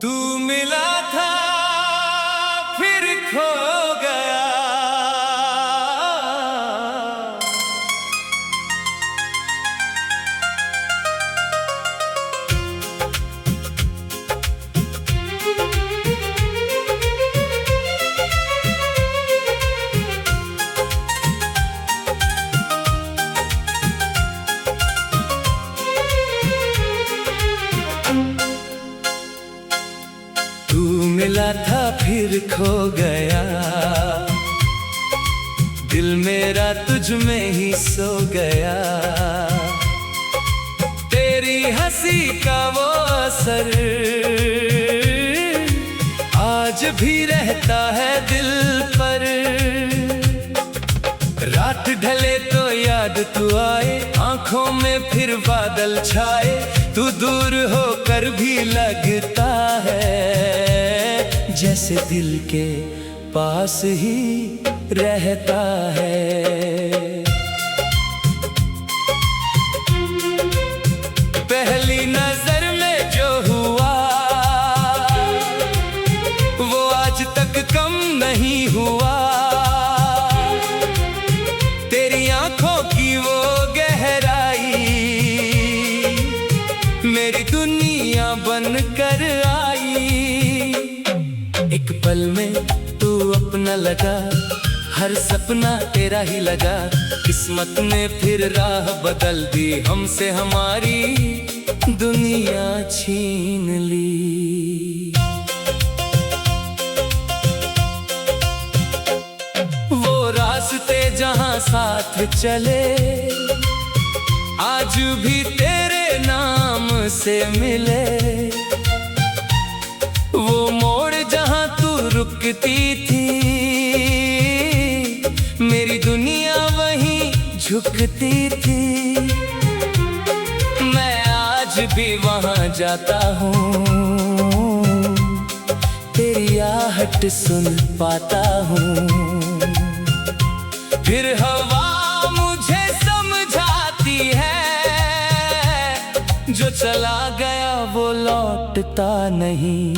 तू मिला था फिर खो गया। तू मिला था फिर खो गया, दिल मेरा तुझ में ही सो गया। तेरी हंसी का वो असर आज भी रहता है दिल पर। रात ढले तो याद तू आए, आंखों में फिर बादल छाए। तू दूर होकर भी लगता है जैसे दिल के पास ही रहता है। पहली नजर में जो हुआ वो आज तक कम नहीं हुआ। तेरी आंखों की वो गहराई मेरी दुनिया बनकर आई। एक पल में तू अपना लगा, हर सपना तेरा ही लगा। किस्मत ने फिर राह बदल दी, हमसे हमारी दुनिया छीन ली। वो रास्ते जहां साथ चले आज भी तेरे नाम से मिले। वो मोड़ जहां तू रुकती थी मेरी दुनिया वहीं झुकती थी। मैं आज भी वहां जाता हूँ, तेरी आहट सुन पाता हूँ। फिर हवा मुझे समझाती है जो चला गया वो लौटता नहीं।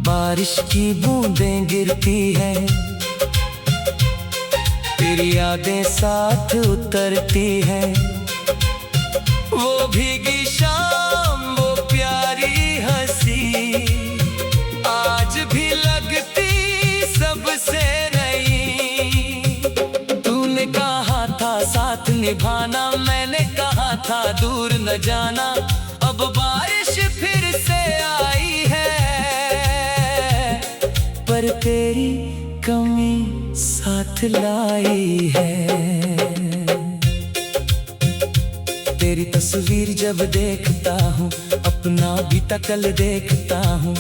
बारिश की बूंदें गिरती हैं, तेरी यादें साथ उतरती हैं। वो भीगी शाम वो प्यारी हंसी आज भी लगती सबसे नई। तूने कहा था साथ निभाना, मैंने कहा था दूर न जाना। अब बारिश फिर से आई है पर तेरी कमी साथ लाई है। तेरी तस्वीर जब देखता हूँ अपना बीता कल देखता हूँ।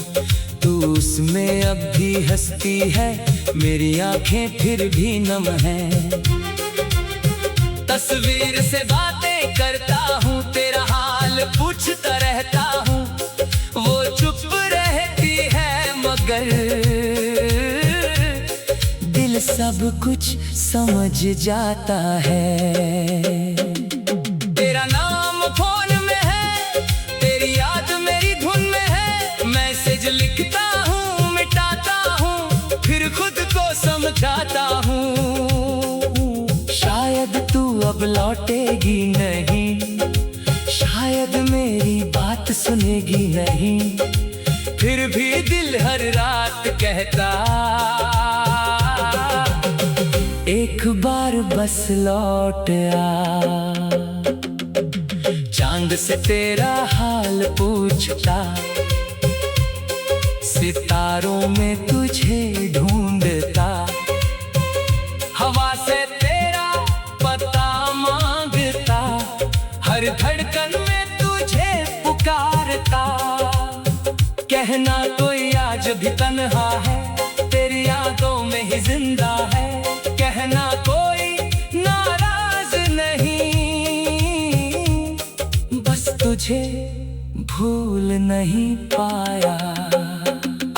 तू उसमें अब भी हंसती है, मेरी आंखें फिर भी नम हैं। तस्वीर से बातें करता हूँ, तेरा हाल पूछता रहता हूँ। वो चुप रहती है मगर दिल सब कुछ समझ जाता है। तेरा नाम फोन में है, तेरी याद मेरी धुन में है। मैसेज लिखता हूँ मिटाता हूँ, फिर खुद को समझाता हूँ। शायद तू अब लौटेगी नहीं, शायद मेरी बात सुनेगी नहीं। फिर भी दिल हर रात कहता एक बार बस लौट आ। चांद से तेरा हाल पूछता, सितारों में तुझे ढूंढता। हवा से तेरा पता मांगता, हर धड़कन में तुझे पुकारता। कहना कोई आज भी तन्हा है, तेरी यादों में ही जिंदा है। कहना कोई नाराज नहीं, बस तुझे भूल नहीं पाया।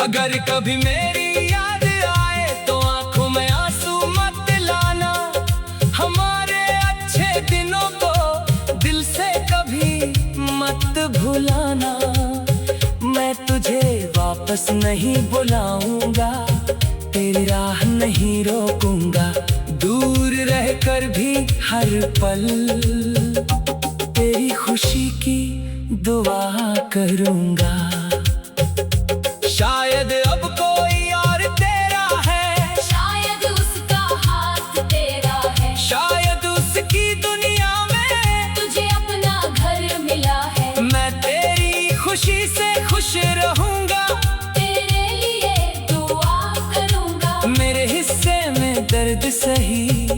अगर कभी मेरी याद आए तो आंखों में आंसू मत लाना। हमारे अच्छे दिन वापस नहीं बुलाऊंगा, तेरी राह नहीं रोकूंगा, दूर रहकर भी हर पल तेरी खुशी की दुआ करूंगा। शायद अब कोई और तेरा है, शायद उसका हाथ तेरा है, शायद उसकी दुनिया में तुझे अपना घर मिला है। मैं तेरी खुशी से खुश रहूंगा, तेरे लिए दुआ करूंगा। मेरे हिस्से में दर्द सही,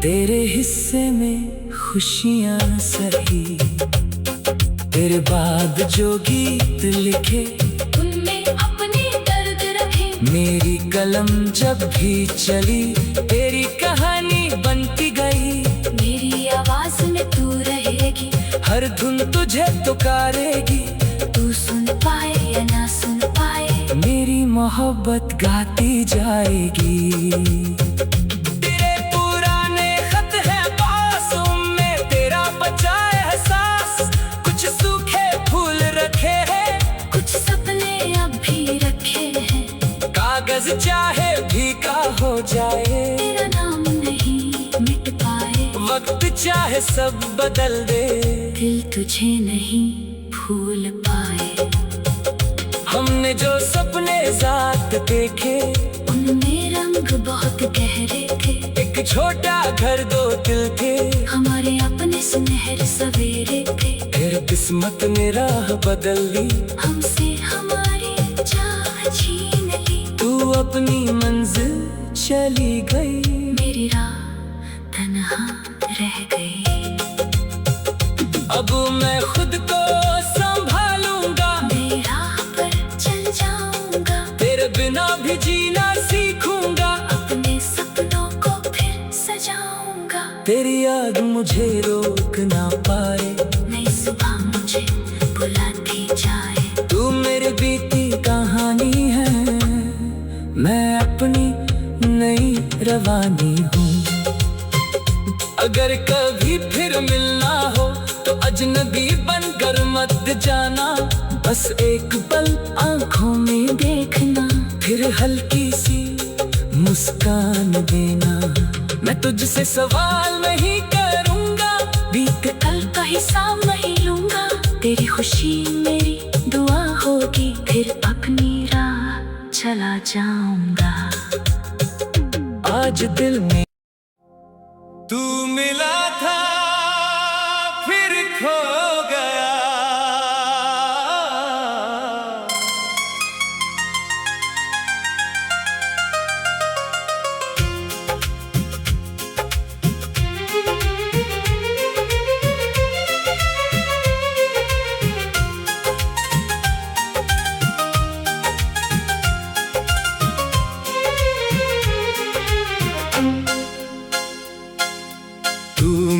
तेरे हिस्से में खुशियां सही। तेरे बाद जो गीत लिखे उनमें अपने दर्द रखे। मेरी कलम जब भी चली तेरी कहानी बनती गई। मेरी आवाज में तू रहेगी, हर धुन तुझे पुकारेगी। तू सुन पाए या ना सुन पाए, मेरी मोहब्बत गाती जाएगी। तेरे पुराने खत है पास, उनमें तेरा बचा एहसास। कुछ सूखे फूल रखे हैं, कुछ सपने अब भी रखे हैं। कागज चाहे भीगा हो जाए, तेरा नाम नहीं मिट पाए। वक्त चाहे सब बदल दे, दिल तुझे नहीं भूल पाए। हमने जो सपने साथ देखे उनमें रंग बहुत गहरे थे। एक छोटा घर दो दिल थे, हमारे अपने सुनहरे सवेरे थे। फिर किस्मत ने राह बदल ली, हमसे हमारी चाह छीन ली। तू अपनी मंजिल चली गई, मेरी राह तन्हा रह गई। अब मैं खुद को संभालूंगा, मैं राह पर चल जाऊंगा। तेरे बिना भी जीना सीखूंगा। अपने सपनों को फिर सजाऊंगा। तेरी याद मुझे रोक ना पाए, नई सुबह मुझे बुलाती जाए। तू मेरी बीती कहानी है, मैं अपनी नई रवानी हूँ। अगर कभी फिर मिलना हो तो अजनबी बनकर मत जाना। बस एक पल आंखों में देखना, फिर हल्की सी मुस्कान देना। मैं तुझसे सवाल नहीं करूँगा, बीत कल का हिसाब नहीं लूंगा। तेरी खुशी मेरी दुआ होगी, फिर अपनी राह चला जाऊंगा। आज दिल में तू मिला था फिर खो गया।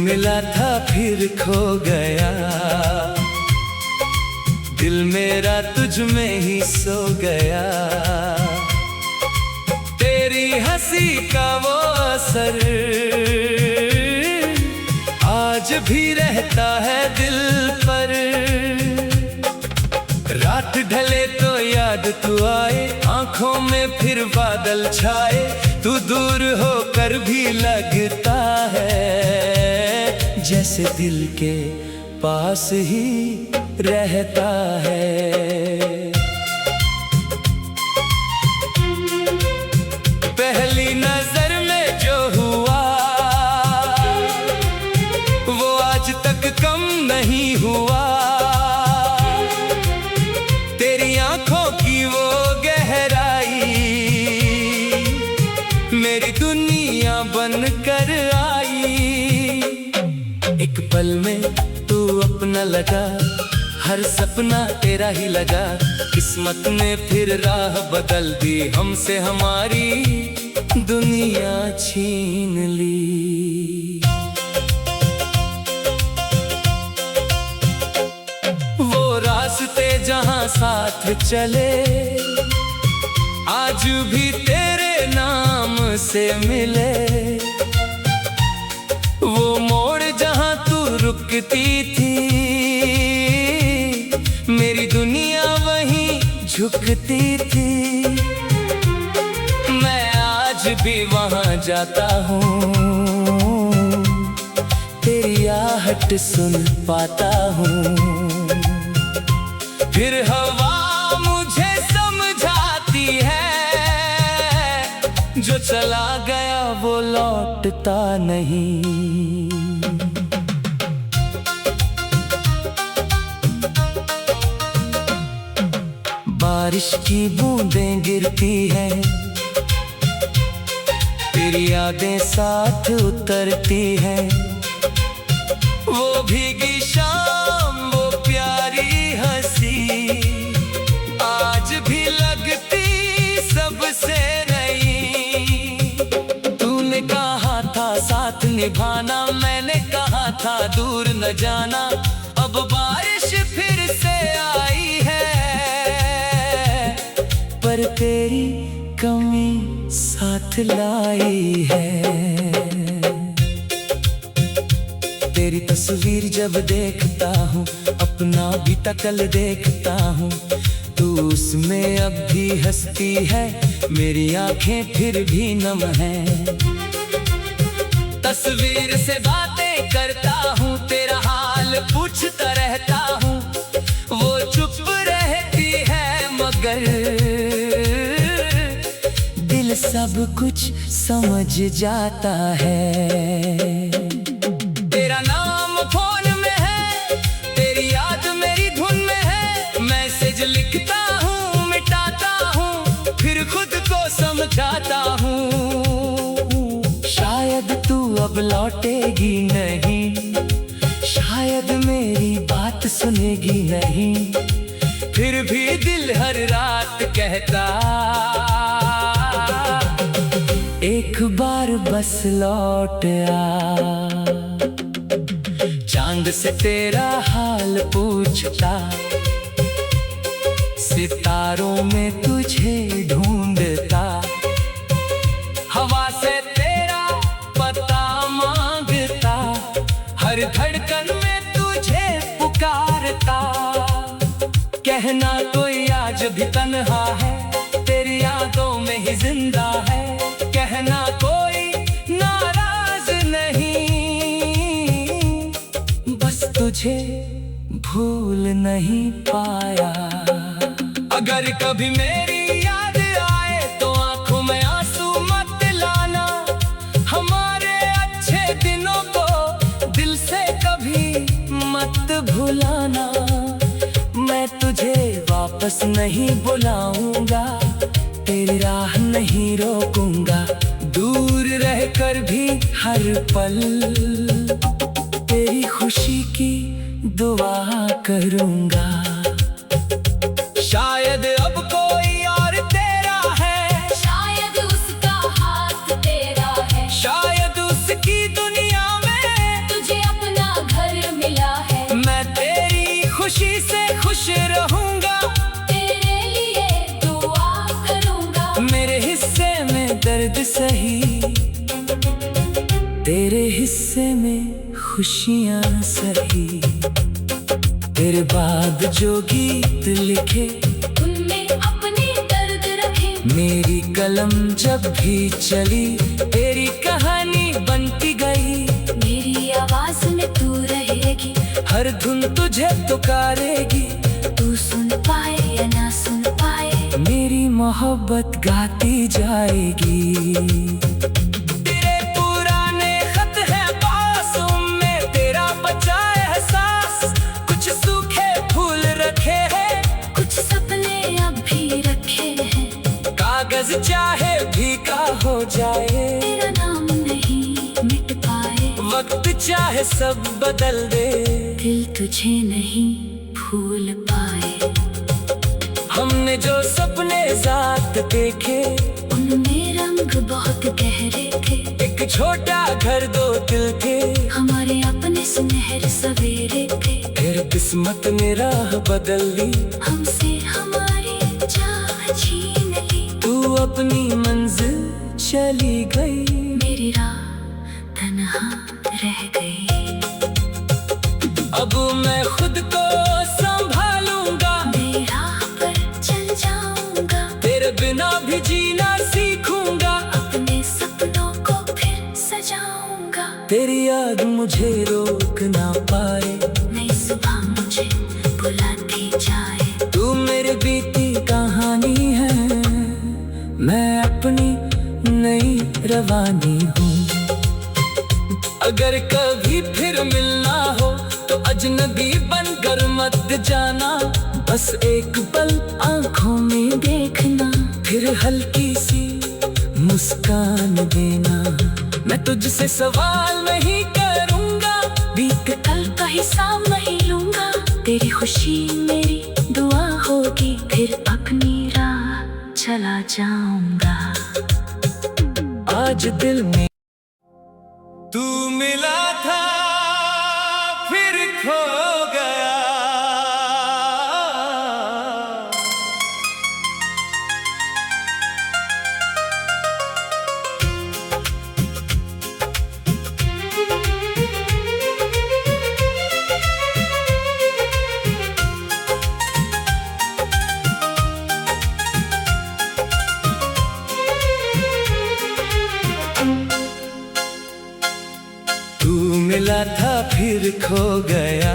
मिला था फिर खो गया, दिल मेरा तुझ में ही सो गया। तेरी हंसी का वो असर आज भी रहता है दिल पर। रात ढले तो याद तू आए, आंखों में फिर बादल छाए। तू दूर होकर भी लगता है जैसे दिल के पास ही रहता है। पहली नजर में जो हुआ वो आज तक कम नहीं हुआ। तेरी आंखों की वो गहराई मेरी दुनिया बनकर आई। एक पल में तू अपना लगा, हर सपना तेरा ही लगा। किस्मत ने फिर राह बदल दी, हमसे हमारी दुनिया छीन ली। वो रास्ते जहां साथ चले आज भी तेरे नाम से मिले। वो मोड़ जहां तू रुकती थी मेरी दुनिया वहीं झुकती थी। मैं आज भी वहां जाता हूँ, तेरी आहट सुन पाता हूँ। फिर हवा मुझे समझाती है, जो चला गया वो लौटता नहीं। बारिश की बूंदें गिरती हैं, तेरी यादें साथ उतरती हैं। वो भीगी शाम, वो प्यारी हंसी, आज भी लगती सबसे नई। तूने कहा था साथ निभाना, मैंने कहा था दूर न जाना। अब बारिश फिर से आई है, पर तेरी कमी साथ लाई है। तेरी तस्वीर जब देखता हूँ, अपना भी कल देखता हूँ। तू उसमें अब भी हंसती है, मेरी आंखें फिर भी नम हैं। तस्वीर से बातें करता हूँ, तेरा हाल पूछता रहता हूँ। वो चुप रहती है मगर दिल सब कुछ समझ जाता है। तेरा नाम फोन में है, तेरी याद मेरी धुन में है। मैसेज लिखता हूँ, मिटाता हूँ, फिर खुद को समझाता हूँ। शायद तू अब लौटेगी नहीं, शायद मेरी बात सुनेगी नहीं। फिर भी दिल हर रात कहता, एक बार बस लौट आ। चांद से तेरा हाल पूछता, सितारों में तुझे ढूंढता। हवा से तेरा पता मांगता, हर धड़कन में तुझे पुकारता। कहना कोई आज भी तन्हा है, तेरी यादों में ही जिंदा है। कहना कोई नाराज नहीं, बस तुझे भूल नहीं पाया। अगर कभी मेरी याद आए तो आंखों में आंसू मत लाना। हमारे अच्छे दिनों को दिल से कभी मत भुलाना। मैं तुझे वापस नहीं बुलाऊंगा, तेरी राह नहीं रोकूंगा। दूर रहकर भी हर पल तेरी खुशी की दुआ करूंगा। शायद अब कोई और तेरा है, शायद उसका हाथ तेरा है, शायद उसकी दुनिया में तुझे अपना घर मिला है। मैं तेरी खुशी से खुश रहूंगा, तेरे लिए दुआ करूंगा। मेरे हिस्से में दर्द सही, तेरे हिस्से में खुशियां सही। तेरे बाद जो गीत लिखे, उनमें अपने दर्द रखे। मेरी कलम जब भी चली, तेरी कहानी बनती गई। मेरी आवाज में तू रहेगी, हर धुन तुझे पुकारेगी। तू सुन पाए या ना सुन पाए, मेरी मोहब्बत गाती जाएगी। तेरे पुराने खत हैं पास, उनमें तेरा बचा एहसास। कुछ सूखे फूल रखे हैं, कुछ सपने अब भी रखे हैं। कागज चाहे भीगा हो जाए, तेरा नाम नहीं मिट पाए। वक्त चाहे सब बदल दे, दिल तुझे नहीं भूल पाए। हमने जो सपने साथ देखे, उनमें रंग बहुत गहरे थे। एक छोटा घर दो दिल थे, हमारे अपने सुनहरे सवेरे थे। फिर किस्मत ने राह बदल दी, हमसे हमारी चाह छीन ली। तू अपनी मंजिल चली गई, मेरी राह तन्हा रह गई। अब मैं खुद को संभालूंगा, मेरी राह पर चल जाऊं। तेरी याद मुझे रोक ना पाए, नई सुबह मुझे बुलाती जाए। तू मेरी बीती कहानी है, मैं अपनी नई रवानी हूँ। अगर कभी फिर मिलना हो तो अजनबी बनकर मत जाना, बस एक पल आंखों में देखना, फिर हल्की सी मुस्कान देना। मैं तुझसे सवाल नहीं करूँगा, बीत कल का हिसाब नहीं लूंगा, तेरी खुशी मेरी दुआ होगी, फिर अपनी राह चला जाऊंगा। आज दिल में तू मिला था फिर खो गया, तू मिला था फिर खो गया,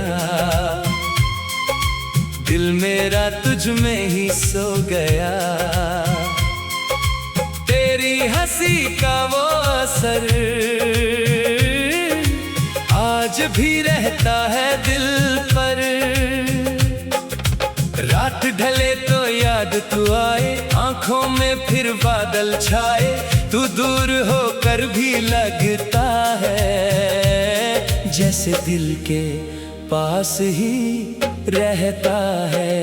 दिल मेरा तुझ में ही सो गया। तेरी हंसी का वो असर आज भी रहता है दिल पर। रात ढले तो याद तू आए, आंखों में फिर बादल छाए, तू दूर होकर भी लगता है जैसे दिल के पास ही रहता है।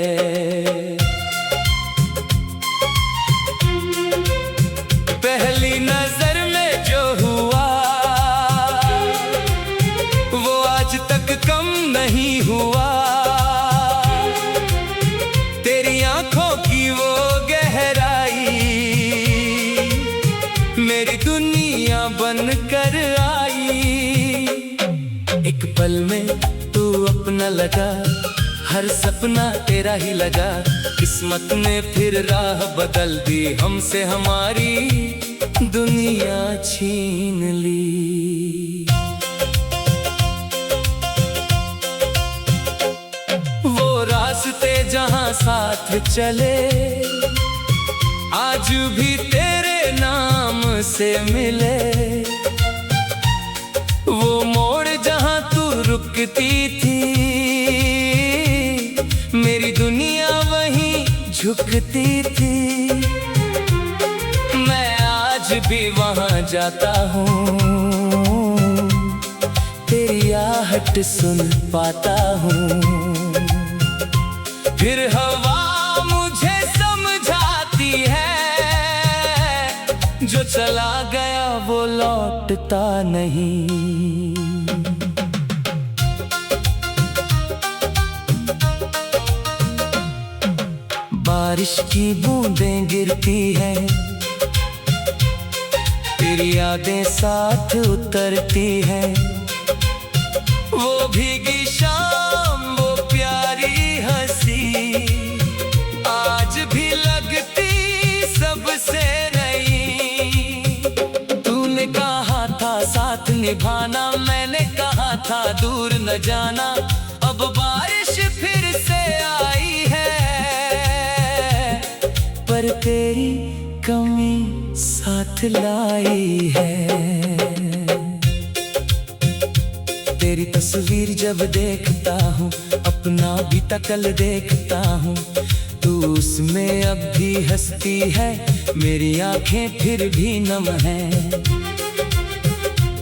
पहली नजर में जो हुआ वो आज तक कम नहीं हुआ, तेरी आंखों की वो गहराई मेरी दुनिया बनकर आई। एक पल में तू अपना लगा, हर सपना तेरा ही लगा, किस्मत ने फिर राह बदल दी, हमसे हमारी दुनिया छीन ली। वो रास्ते जहां साथ चले आज भी तेरे नाम से मिले, वो मोड़ जहां तू रुकती थी मेरी दुनिया वहीं झुकती थी। मैं आज भी वहां जाता हूँ, तेरी आहट सुन पाता हूँ, फिर हवा मुझे समझाती है, जो चला गया वो लौटता नहीं। बारिश की बूंदें गिरती हैं, तेरी यादें साथ उतरती हैं, वो भीगी शाम वो प्यारी हंसी आज भी लगती सबसे नई। तूने कहा था साथ निभाना, मैंने कहा था दूर न जाना, अब बारिश फिर से आई है पर तेरी कमी साथ लाई है। तेरी तस्वीर जब देखता हूँ अपना भी कल देखता हूँ, तू उसमें अब भी हंसती है, मेरी आंखें फिर भी नम हैं।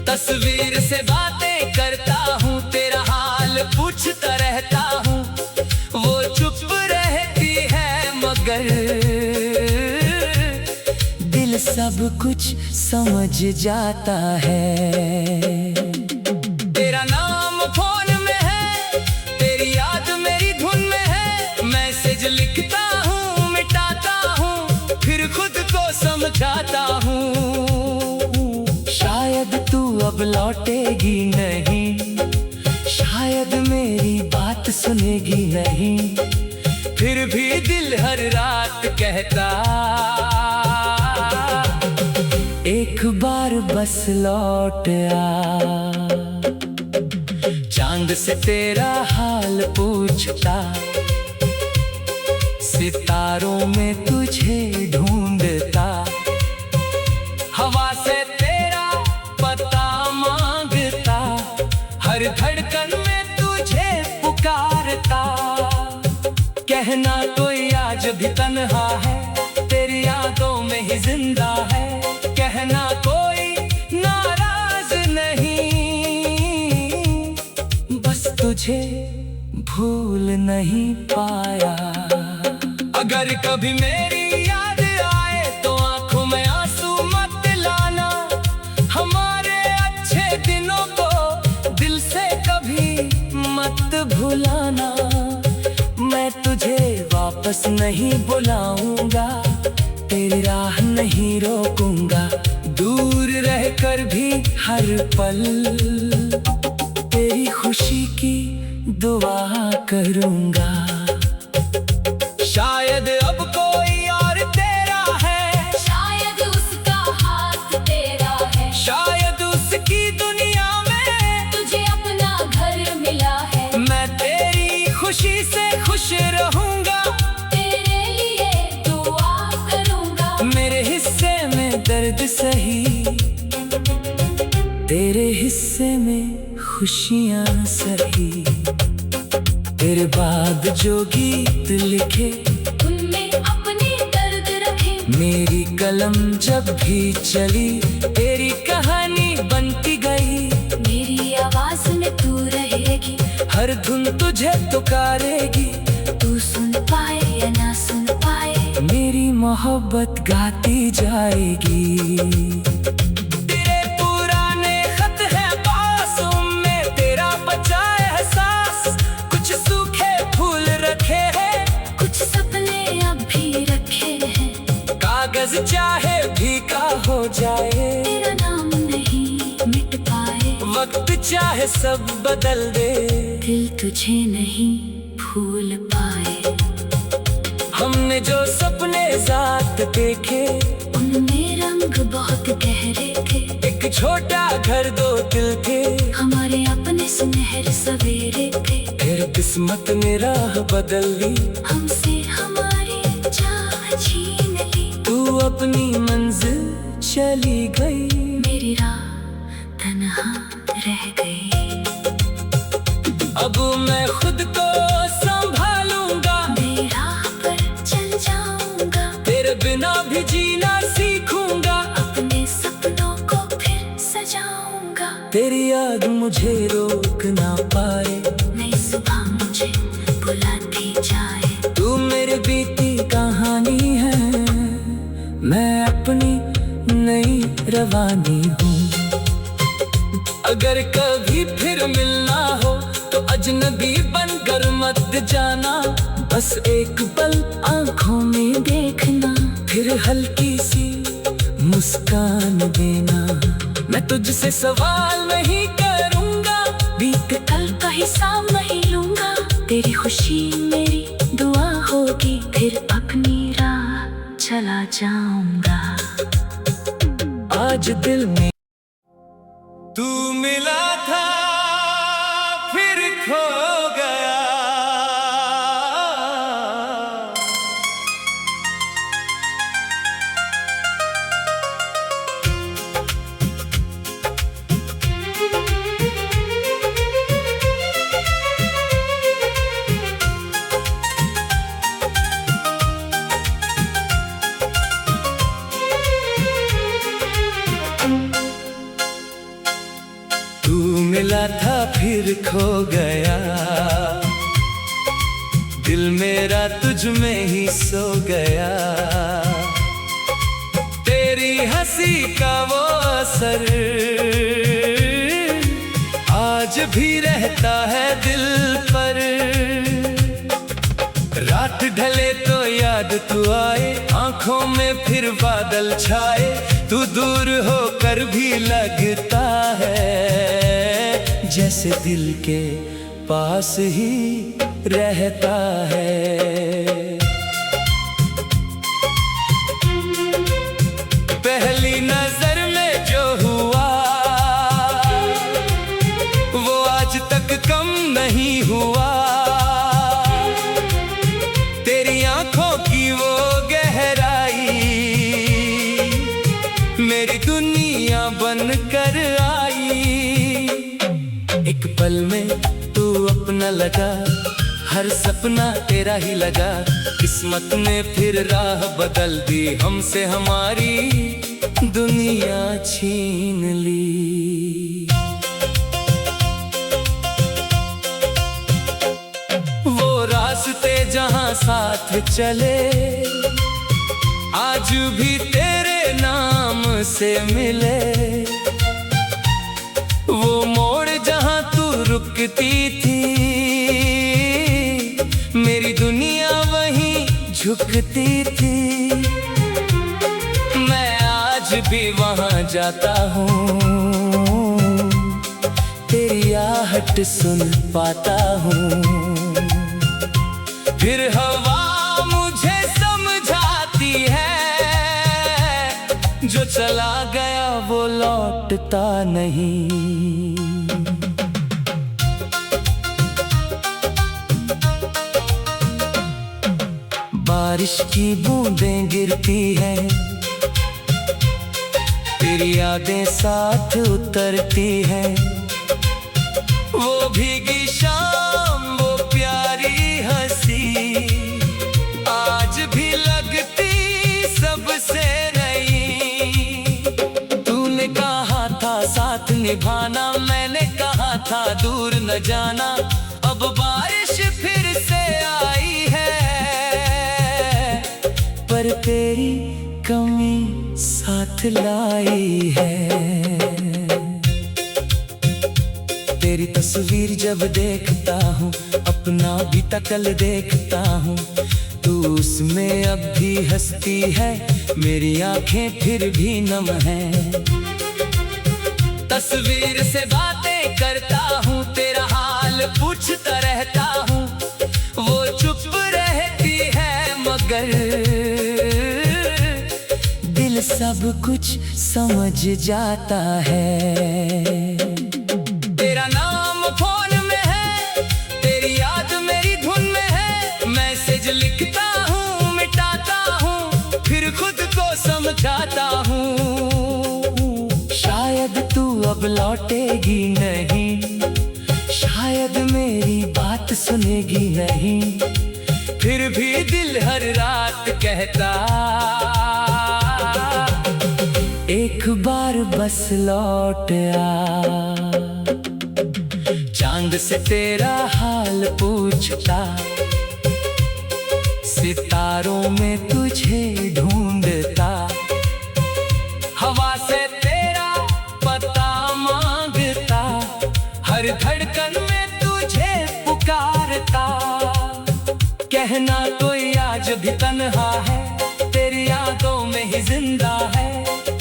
तस्वीर से बातें करता हूँ, तेरा हाल पूछता रहता हूँ, वो चुप रहती है मगर दिल सब कुछ समझ जाता है। तेरा नाम फोन में है, तेरी याद मेरी धुन में है, मैसेज लिखता हूँ मिटाता हूँ, फिर खुद को समझाता हूँ। शायद तू अब लौटेगी नहीं, शायद मेरी बात सुनेगी नहीं, फिर भी दिल हर रात कहता एक बार बस लौट आ। चांद से तेरा हाल पूछता, सितारों में तुझे ढूंढता, हवा से तेरा पता मांगता, हर धड़कन में तुझे पुकारता। कहना कोई आज भी तन्हा है, तेरी यादों में ही जिंदा है। कहना कोई नाराज नहीं, बस तुझे भूल नहीं पाया। अगर कभी मेरी याद आए तो आंखों में आंसू मत लाना, हमारे अच्छे दिनों को दिल से कभी मत भुलाना। मैं तुझे वापस नहीं बुलाऊंगा, तेरी राह नहीं रोकूंगा, दूर रहकर भी हर पल तेरी खुशी की दुआ करूंगा। शायद अब कोई और तेरा है, शायद उसका हाथ तेरा है, शायद उसकी दुनिया में तुझे अपना घर मिला है। मैं तेरी खुशी से खुश रहूंगा, तेरे लिए दुआ करूंगा। मेरे हिस्से में दर्द सही, तेरे हिस्से में खुशियां सही। तेरे बाद जो गीत लिखे उनमें अपने दर्द रखे। मेरी कलम जब भी चली तेरी कहानी बनती गई। मेरी आवाज में तू रहेगी, हर धुन तुझे पुकारेगी। तू सुन पाए या ना सुन पाए, मेरी मोहब्बत गाती जाएगी। तेरे पुराने खत हैं पास, उनमें तेरा बचा एहसास। कुछ सूखे फूल रखे हैं, कुछ सपने अब भी रखे हैं। कागज चाहे भीगा हो जाए, तेरा नाम नहीं मिट पाए। वक्त चाहे सब बदल दे, दिल तुझे नहीं भूल पाए। हमने जो सपने साथ देखे उनमें रंग बहुत गहरे थे। एक छोटा घर दो दिल थे, हमारे अपने सुनहरे सवेरे थे। फिर किस्मत ने राह बदल ली, हमसे हमारी चाह छीन ली। तू अपनी मंजिल चली गई, मेरी राह तन्हा रह गई। अब मैं खुद को संभालूंगा, नई राह पर चल जाऊंगा। तेरे बिना भी जीना सीखूंगा। अपने सपनों को फिर सजाऊंगा। तेरी याद मुझे रोक ना पाए, नई सुबह मुझे बुलाती जाए। तू मेरी बीती कहानी है, मैं अपनी नई रवानी हूँ। अगर कभी फिर मिलना हो तो अजनबी बनकर मत जाना। बस एक पल आंखों में देखना, फिर हल्की सी मुस्कान देना। मैं तुझसे सवाल नहीं करूँगा, बीत कल का हिसाब नहीं लूंगा। तेरी खुशी मेरी दुआ होगी, फिर अपनी राह चला जाऊंगा। आज दिल में तू मिला था फिर खो गया। तू मिला था फिर खो गया, दिल मेरा तुझ में ही सो गया। तेरी हंसी का वो असर आज भी रहता है दिल पर। रात ढले तो याद तू आए, आंखों में फिर बादल छाए। तू दूर होकर भी लगता है, जैसे दिल के पास ही रहता है। पहली नजर में जो हुआ वो आज तक कम नहीं हुआ। तेरी आंखों की वो गहराई मेरी दुनिया बनकर आई। एक पल में तू अपना लगा, हर सपना तेरा ही लगा। किस्मत ने फिर राह बदल दी, हमसे हमारी दुनिया छीन ली। वो रास्ते जहां साथ चले आज भी तेरे नाम से मिले। वो मोड़ जहां तू रुकती थी मेरी दुनिया वहीं झुकती थी। मैं आज भी वहां जाता हूँ, तेरी आहट सुन पाता हूँ। फिर हवा मुझे समझाती है, जो चला गया वो लौटता नहीं। बारिश की बूंदें गिरती हैं, तेरी यादें साथ उतरती हैं। वो भीगी शाम, वो प्यारी हंसी आज भी लगती सबसे नई। तूने कहा था साथ निभाना, मैंने कहा था दूर न जाना। अब बारिश फिर से आई है, पर तेरी कमी साथ लाई है। तेरी तस्वीर जब देखता हूँ, अपना बीता कल देखता हूँ। तू उसमें अब भी हंसती है, मेरी आंखें फिर भी नम हैं। तस्वीर से बातें करता हूँ, तेरा हाल पूछता रहता हूँ। वो चुप रहती है मगर दिल सब कुछ समझ जाता है। तेरा नाम फोन में है, तेरी याद मेरी धुन में है। मैसेज लिखता हूँ, मिटाता हूँ, फिर खुद को समझाता हूँ। शायद तू अब लौटेगी नहीं, शायद मेरी बात सुनेगी नहीं। फिर भी दिल हर रात कहता, एक बार बस लौट आ। चांद से तेरा हाल पूछता, सितारों में तुझे ढूंढता। हवा से तेरा पता मांगता, हर धड़कन में तुझे पुकारता। कहना कोई आज भी तन्हा है, तेरी यादों में ही जिंदा है।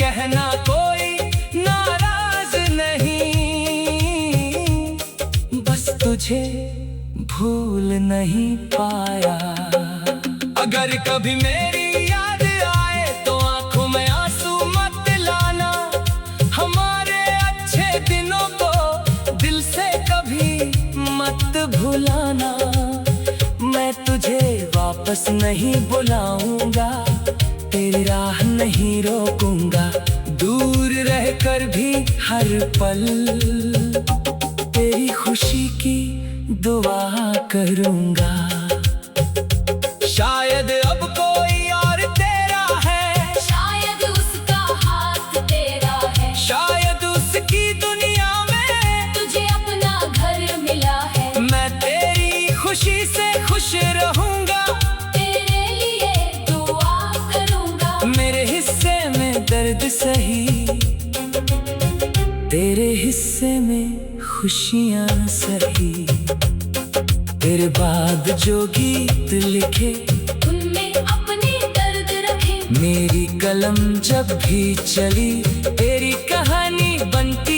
कहना कोई नाराज नहीं, बस तुझे भूल नहीं पाया। अगर कभी मेरी याद आए तो आंखों में आंसू मत लाना। हमारे अच्छे दिनों को दिल से कभी मत भुलाना। मैं तुझे वापस नहीं बुलाऊंगा, तेरी राह नहीं रोकूंगा। दूर रहकर भी हर पल तेरी खुशी की दुआ करूंगा। शायद अब कोई और तेरा है, शायद उसका हाथ तेरा है। शायद उसकी दुनिया में तुझे अपना घर मिला है। मैं तेरी खुशी से खुश रहूंगा, तेरे लिए दुआ करूंगा। मेरे हिस्से में दर्द सही, तेरे हिस्से में खुशियां सही। तेरे बाद जो गीत लिखे उनमें अपने दर्द रखे। मेरी कलम जब भी चली तेरी कहानी बनती